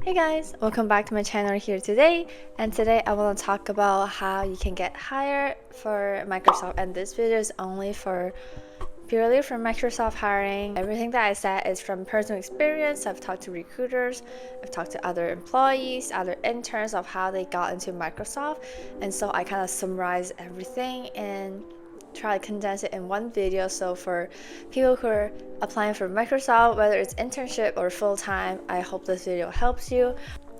Hey guys, welcome back to my channel here today. And today I want to talk about how you can get hired for Microsoft, and this video is only for purely for Microsoft hiring. Everything that I said is from personal experience. I've talked to recruiters, I've talked to other employees, other interns of how they got into Microsoft, and so I kind of summarize everything and try to condense it in one video. So for people who are applying for Microsoft, whether it's internship or full-time, I hope this video helps you.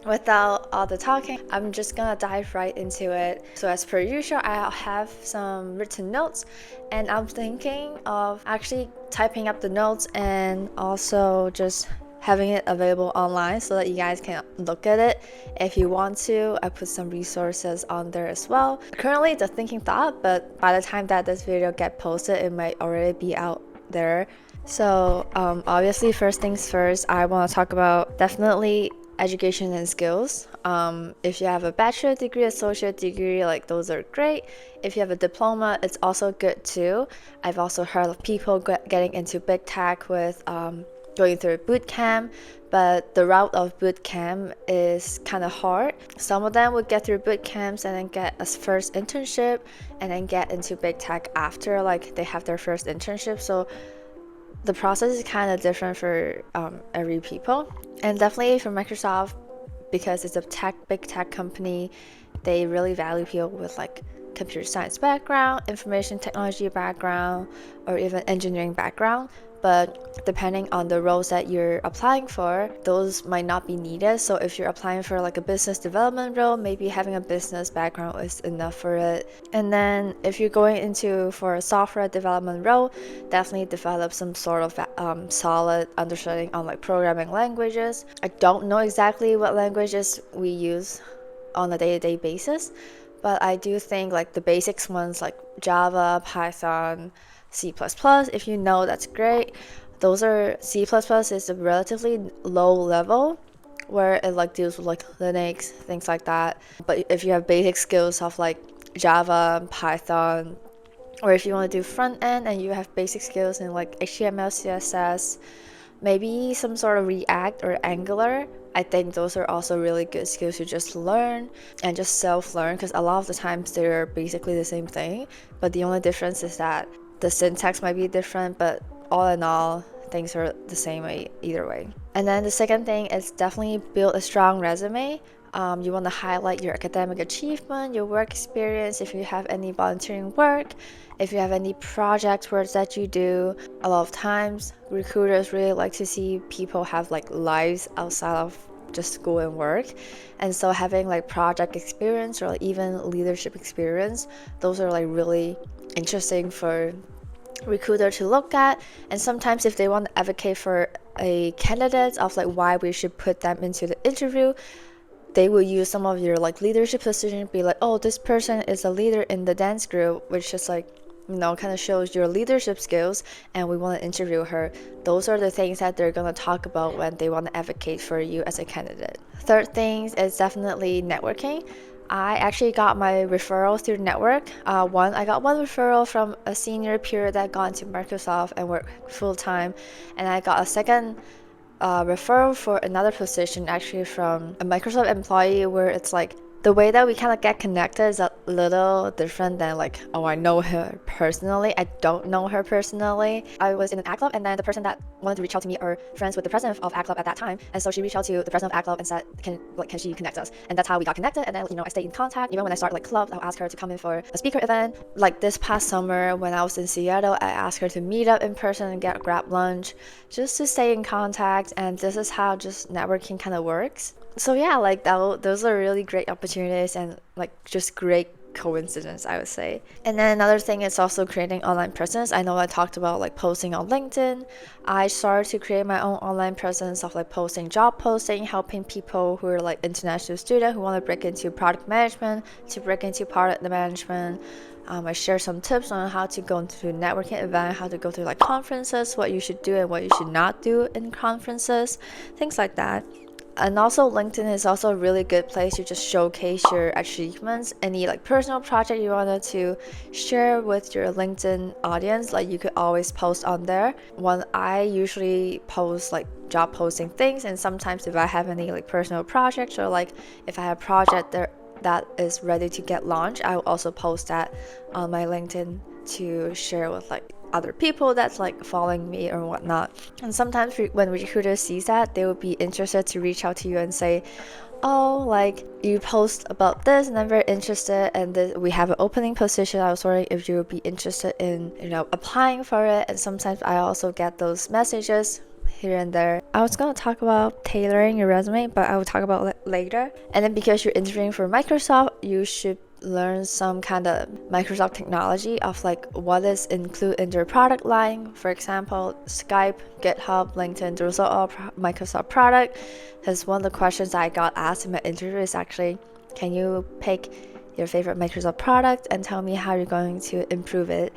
Without all the talking, I'm just gonna dive right into it. So as per usual, I have some written notes, and I'm thinking of actually typing up the notes and also just having it available online so that you guys can look at it if you want to. I put some resources on there as well. Currently it's a thinking thought, but by the time that this video get posted, it might already be out there. So obviously, first things first, I want to talk about definitely education and skills. If you have a bachelor degree, associate degree, like those are great. If you have a diploma, it's also good too. I've also heard of people getting into big tech with going through boot camp, but the route of boot camp is kind of hard. Some of them would get through boot camps and then get a first internship and then get into big tech after like they have their first internship. So the process is kind of different for every people. And definitely for Microsoft, because it's a big tech company, they really value people with like computer science background, information technology background, or even engineering background. But depending on the roles that you're applying for, those might not be needed. So if you're applying for like a business development role, maybe having a business background is enough for it. And then if you're going into for a software development role, definitely develop some sort of solid understanding on like programming languages. I don't know exactly what languages we use on a day-to-day basis, but I do think like the basics ones like Java, Python, C++, if you know, that's great. Those are C++ is a relatively low level where it like deals with like Linux, things like that. But if you have basic skills of like Java, Python, or if you want to do front end and you have basic skills in like HTML, CSS, maybe some sort of React or Angular, I think those are also really good skills to just learn and just self-learn, because a lot of the times they're basically the same thing, but the only difference is that the syntax might be different, but all in all, things are the same way either way. And then the second thing is definitely build a strong resume. You want to highlight your academic achievement, your work experience, if you have any volunteering work, if you have any project work that you do. A lot of times, recruiters really like to see people have like lives outside of just school and work, and so having like project experience or like even leadership experience, those are like really interesting for recruiter to look at. And sometimes if they want to advocate for a candidate of like why we should put them into the interview, they will use some of your like leadership position, be like, oh, this person is a leader in the dance group, which is like, you know, kind of shows your leadership skills, and we want to interview her. Those are the things that they're going to talk about when they want to advocate for you as a candidate. Third thing is definitely networking. I actually got my referral through network. I got one referral from a senior peer that got into Microsoft and worked full-time, and I got a second referral for another position actually from a Microsoft employee, where it's like the way that we kind of get connected is a little different than like, oh, I know her personally. I don't know her personally. I was in an ACT club, and then the person that wanted to reach out to me are friends with the president of ACT club at that time, and so she reached out to the president of ACT club and said, can she connect us? And that's how we got connected. And then, you know, I stayed in contact. Even when I start like clubs, I'll ask her to come in for a speaker event. Like this past summer when I was in Seattle, I asked her to meet up in person and grab lunch, just to stay in contact. And this is how just networking kind of works. So yeah, like those are really great opportunities and like just great coincidence, I would say. And then another thing is also creating online presence. I know I talked about like posting on LinkedIn. I started to create my own online presence of like posting job posting, helping people who are like international students who want to break into product management, to break into product management. I share some tips on how to go to networking event, how to go to like conferences, what you should do and what you should not do in conferences, things like that. And also LinkedIn is also a really good place to just showcase your achievements, any like personal project you wanted to share with your LinkedIn audience. Like you could always post on there. I usually post like job posting things, and sometimes if I have any like personal projects, or like if I have a project there that is ready to get launched, I will also post that on my LinkedIn to share with like other people that's like following me or whatnot. And sometimes when recruiters sees that, they will be interested to reach out to you and say, oh, like you post about this and I'm very interested, and we have an opening position. I was wondering if you would be interested in, applying for it. And sometimes I also get those messages here and there. I was going to talk about tailoring your resume, but I will talk about it later. And then because you're interviewing for Microsoft, you should learn some kind of Microsoft technology of like what is included in their product line. For example, Skype, GitHub, LinkedIn, those are all Microsoft product. Because one of the questions I got asked in my interview is actually, can you pick your favorite Microsoft product and tell me how you're going to improve it?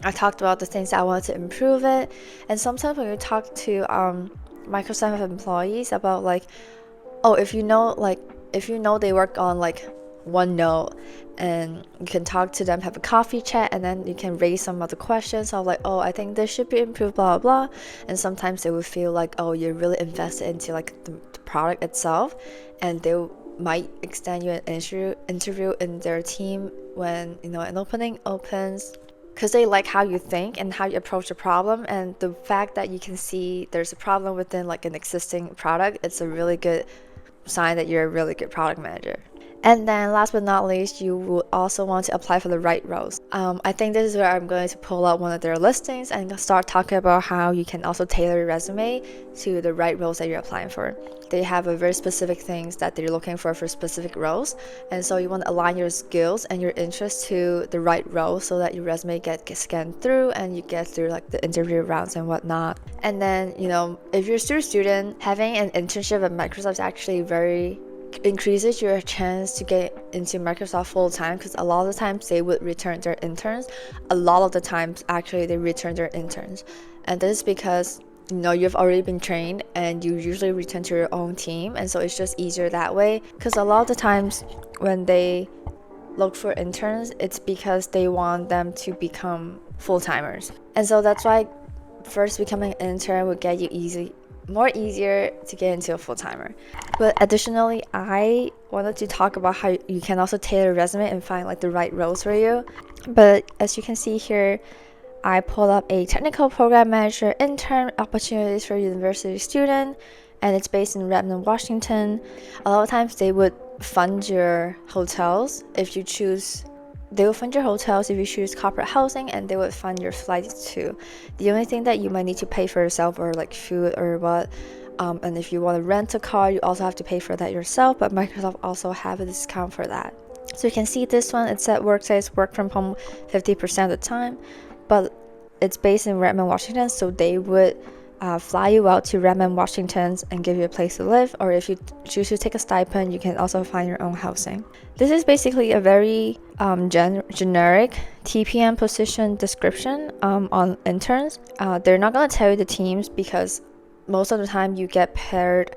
I talked about the things that I wanted to improve it. And sometimes when you talk to Microsoft employees about like, oh, if you know they work on like OneNote, and you can talk to them, have a coffee chat, and then you can raise some other questions of like, oh, I think this should be improved, blah blah blah. And sometimes they will feel like, oh, you're really invested into like the product itself, and they might extend you an interview in their team when an opening opens, because they like how you think and how you approach the problem. And the fact that you can see there's a problem within like an existing product, it's a really good sign that you're a really good product manager. And then last but not least, you will also want to apply for the right roles. I think this is where I'm going to pull out one of their listings and start talking about how you can also tailor your resume to the right roles that you're applying for. They have a very specific things that they're looking for specific roles. And so you want to align your skills and your interests to the right role so that your resume gets scanned through and you get through like the interview rounds and whatnot. And then, if you're still a student, having an internship at Microsoft is actually increases your chance to get into Microsoft full time, because a lot of the times they would return their interns. A lot of the times actually they return their interns, and this is because you've already been trained and you usually return to your own team, and so it's just easier that way. Because a lot of the times when they look for interns, it's because they want them to become full-timers, and so that's why first becoming an intern would get you easier to get into a full-timer. But additionally, I wanted to talk about how you can also tailor a resume and find like the right roles for you. But as you can see here, I pulled up a technical program manager intern opportunities for university student, and it's based in Redmond, Washington. A lot of times they would fund your hotels if you choose. They will fund your hotels if you choose corporate housing, and they would fund your flights too. The only thing that you might need to pay for yourself are like food or what. And if you want to rent a car, you also have to pay for that yourself, but Microsoft also have a discount for that. So you can see this one, it said work from home 50% of the time, but it's based in Redmond, Washington, so they would fly you out to Redmond, Washington and give you a place to live, or if you choose to take a stipend, you can also find your own housing. This is basically a very generic TPM position description on interns. They're not going to tell you the teams, because most of the time you get paired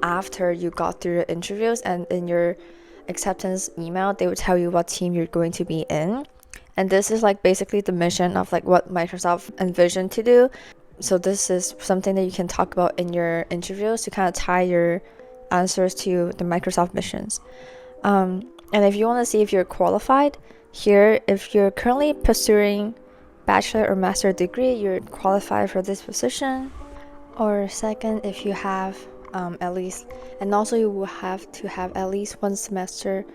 after you got through the interviews, and in your acceptance email they will tell you what team you're going to be in. And this is like basically the mission of like what Microsoft envisioned to do. So this is something that you can talk about in your interviews to kind of tie your answers to the Microsoft missions. And if you want to see if you're qualified, here, if you're currently pursuing bachelor or master degree, you're qualified for this position. Or second, if you have at least, and also you will have to have at least one semester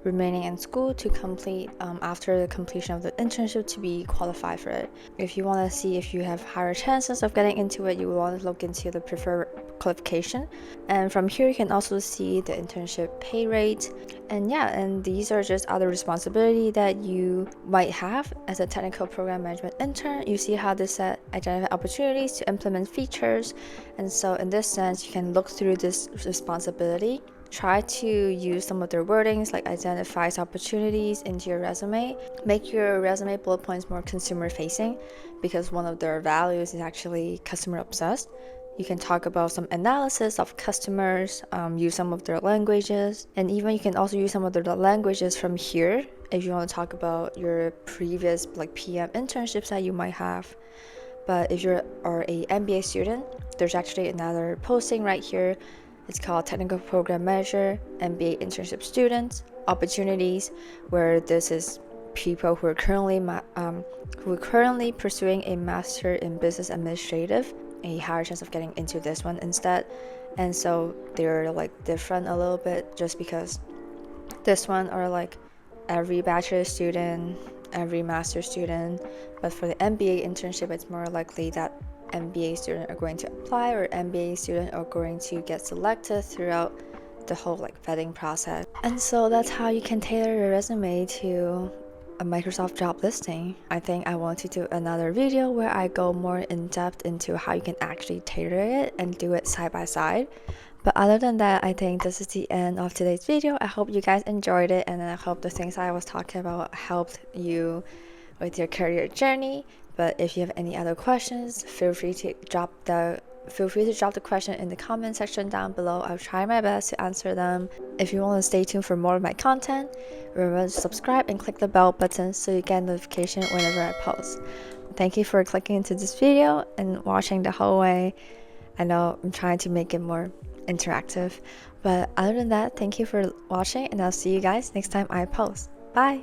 remaining in school to complete after the completion of the internship to be qualified for it. If you want to see if you have higher chances of getting into it, you will want to look into the preferred qualification. And from here you can also see the internship pay rate. And these are just other responsibility that you might have as a technical program management intern. You see how this set identify opportunities to implement features, and so in this sense you can look through this responsibility, try to use some of their wordings like identifies opportunities into your resume. Make your resume bullet points more consumer facing, because one of their values is actually customer obsessed. You can talk about some analysis of customers, use some of their languages, and even you can also use some of their languages from here if you want to talk about your previous like PM internships that you might have. But if you're a MBA student, there's actually another posting right here. It's called Technical Program Manager, MBA Internship Students, Opportunities, where this is people who are currently pursuing a Master in Business Administrative, a higher chance of getting into this one instead. And so they're like different a little bit just because this one are like every bachelor student, every master student, but for the MBA internship, it's more likely that MBA students are going to apply or MBA students are going to get selected throughout the whole like vetting process. And so that's how you can tailor your resume to a Microsoft job listing. I think I want to do another video where I go more in depth into how you can actually tailor it and do it side by side. But other than that, I think this is the end of today's video. I hope you guys enjoyed it, and I hope the things I was talking about helped you with your career journey. But if you have any other questions, feel free to drop the question in the comment section down below. I'll try my best to answer them. If you want to stay tuned for more of my content, remember to subscribe and click the bell button so you get notification whenever I post. Thank you for clicking into this video and watching the whole way. I know I'm trying to make it more interactive, but other than that, thank you for watching, and I'll see you guys next time I post. Bye.